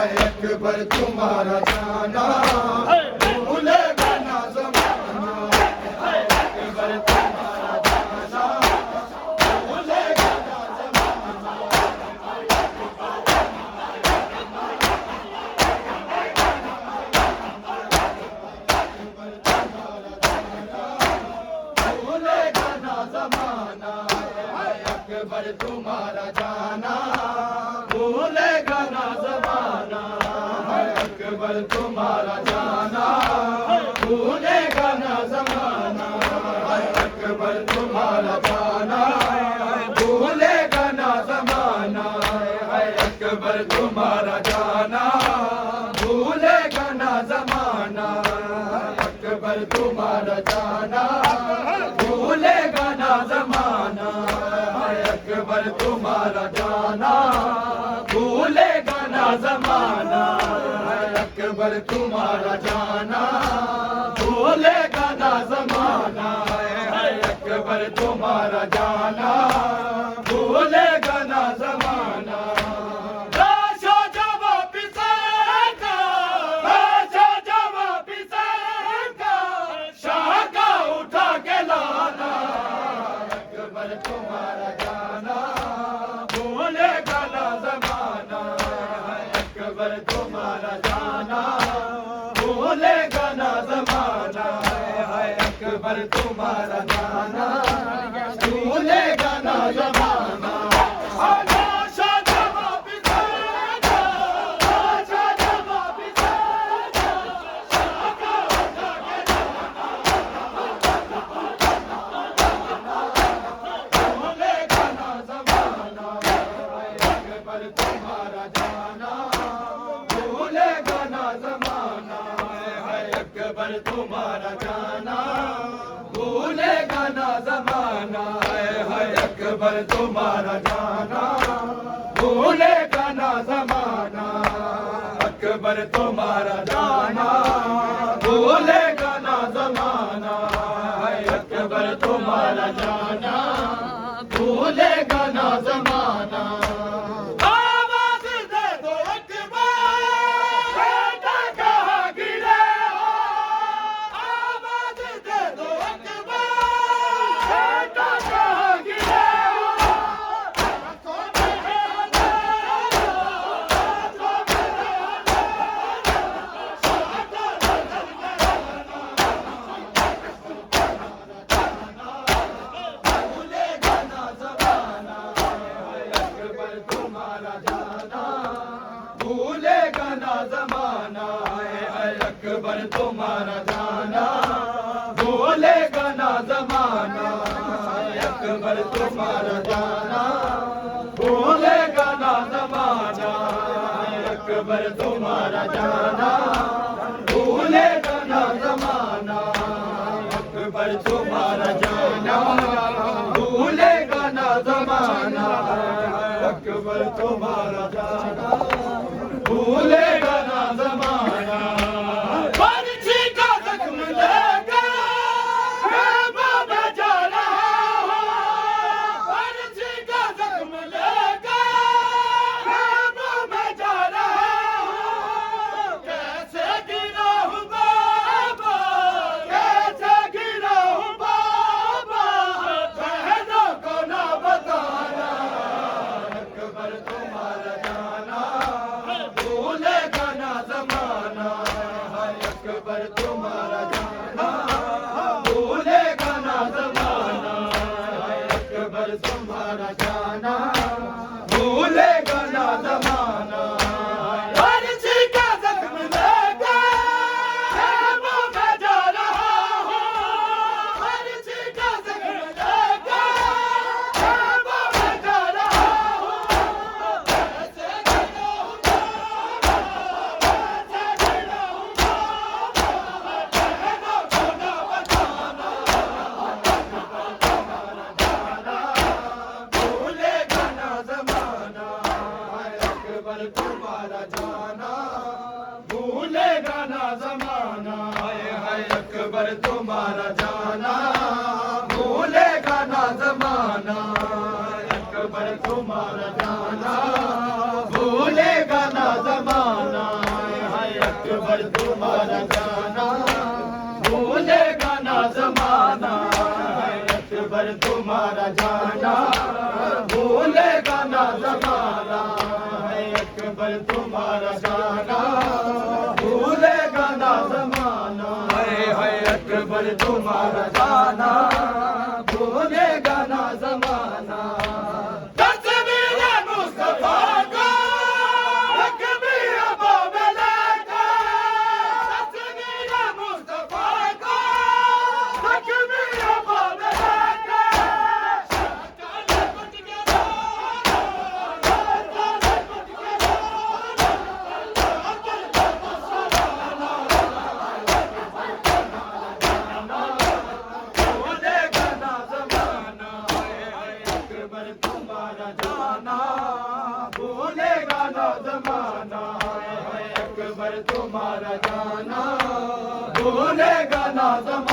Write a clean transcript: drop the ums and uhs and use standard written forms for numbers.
अकबर तुम्हारा जाना भूलेगा ना ज़माना, अकबर तुम्हारा जाना भूलेगा ना ज़माना। भूलेगा ना ज़माना, अकबर तुम्हारा जाना भूलेगा ना ज़माना, अकबर तुम्हारा जाना भूलेगा ना ज़माना, अकबर तुम्हारा जाना भूलेगा ना ज़माना, अकबर तुम्हारा जाना भूलेगा ना ज़माना, अकबर तुम्हारा जाना भूलेगा ना ज़माना, अकबर तुम्हारा जाना भूलेगा ना ज़माना, अकबर तुम्हारा जाना भूलेगा ना ज़माना, अकबर तुम्हारा जाना भूलेगा ना ज़माना। राशा जवाब पिसेगा, राशा जवाब पिसेगा, शाह का उठा के लाना, अकबर तुम्हारा जाना भूलेगा ना ज़माना, अकबर तुम्हारा जाना भूलेगा ना ज़माना, अकबर तुम्हारा जाना भूलेगा ना ज़माना। राशा जवाब पिसेगा, राशा जवाब पिसेगा, शाह का उठा के लाना, भूलेगा ना ज़माना, अकबर तुम्हारा जाना भूलेगा ना ज़माना, अकबर तुम्हारा जाना भूलेगा ना ज़माना, अकबर तुम्हारा जाना भूलेगा ना ज़माना, अकबर तुम्हारा जाना भूलेगा ना ज़माना, अकबर तुम्हारा जाना भूलेगा ना ज़माना। आवाज़ दे दो अकबर, बेटा कहाँ गिरे हो, आवाज़ दे दो अकबर, बेटा कहाँ गिरे हो, हाथों में है अंधेरा, हाथों में है अंधेरा, शाह का नजर में रहना, भूलेगा ना ज़माना, अकबर तुम्हारा जाना भूलेगा ना ज़माना, अकबर तुम्हारा जाना भूलेगा ना ज़माना, अकबर तुम्हारा जाना भूलेगा ना ज़माना, अकबर तुम्हारा जाना भूलेगा ना ज़माना, अकबर तुम्हारा जाना भूलेगा ना ज़माना, अकबर तुम्हारा जाना भूलेगा ना ज़माना। पर्ची का ज़ख्म लेकर खेमा में जा रहा हूँ, पर्ची का ज़ख्म लेकर खेमा में जा रहा हूँ, कैसे गिरा हूँ बाबा, कैसे गिरा हूँ बाबा, बहनों को ना बताना, अकबर तुम्हारा जाना भूलेगा ना ज़माना, अकबर तुम्हारा जाना भूलेगा ना ज़माना, अकबर तुम्हारा जाना भूलेगा ना ज़माना। पर्ची का ज़ख्म लेकर खेमा में जा रहा हूँ, पर्ची का ज़ख्म लेकर खेमा में जा रहा हूँ, कैसे गिरा हूँ बाबा, कैसे तुम्हारा जाना, भूलेगा ना जमाना, है अकबर तुम्हारा जाना, भूलेगा ना जमाना। तस्वीर मुस्तफा को तकबीर बाबे लेकर, तस्वीर मुस्तफा को तकबीर बाबे भूलेगा ना जमाना, है अकबर तुम्हारा जाना, भूलेगा ना जमाना।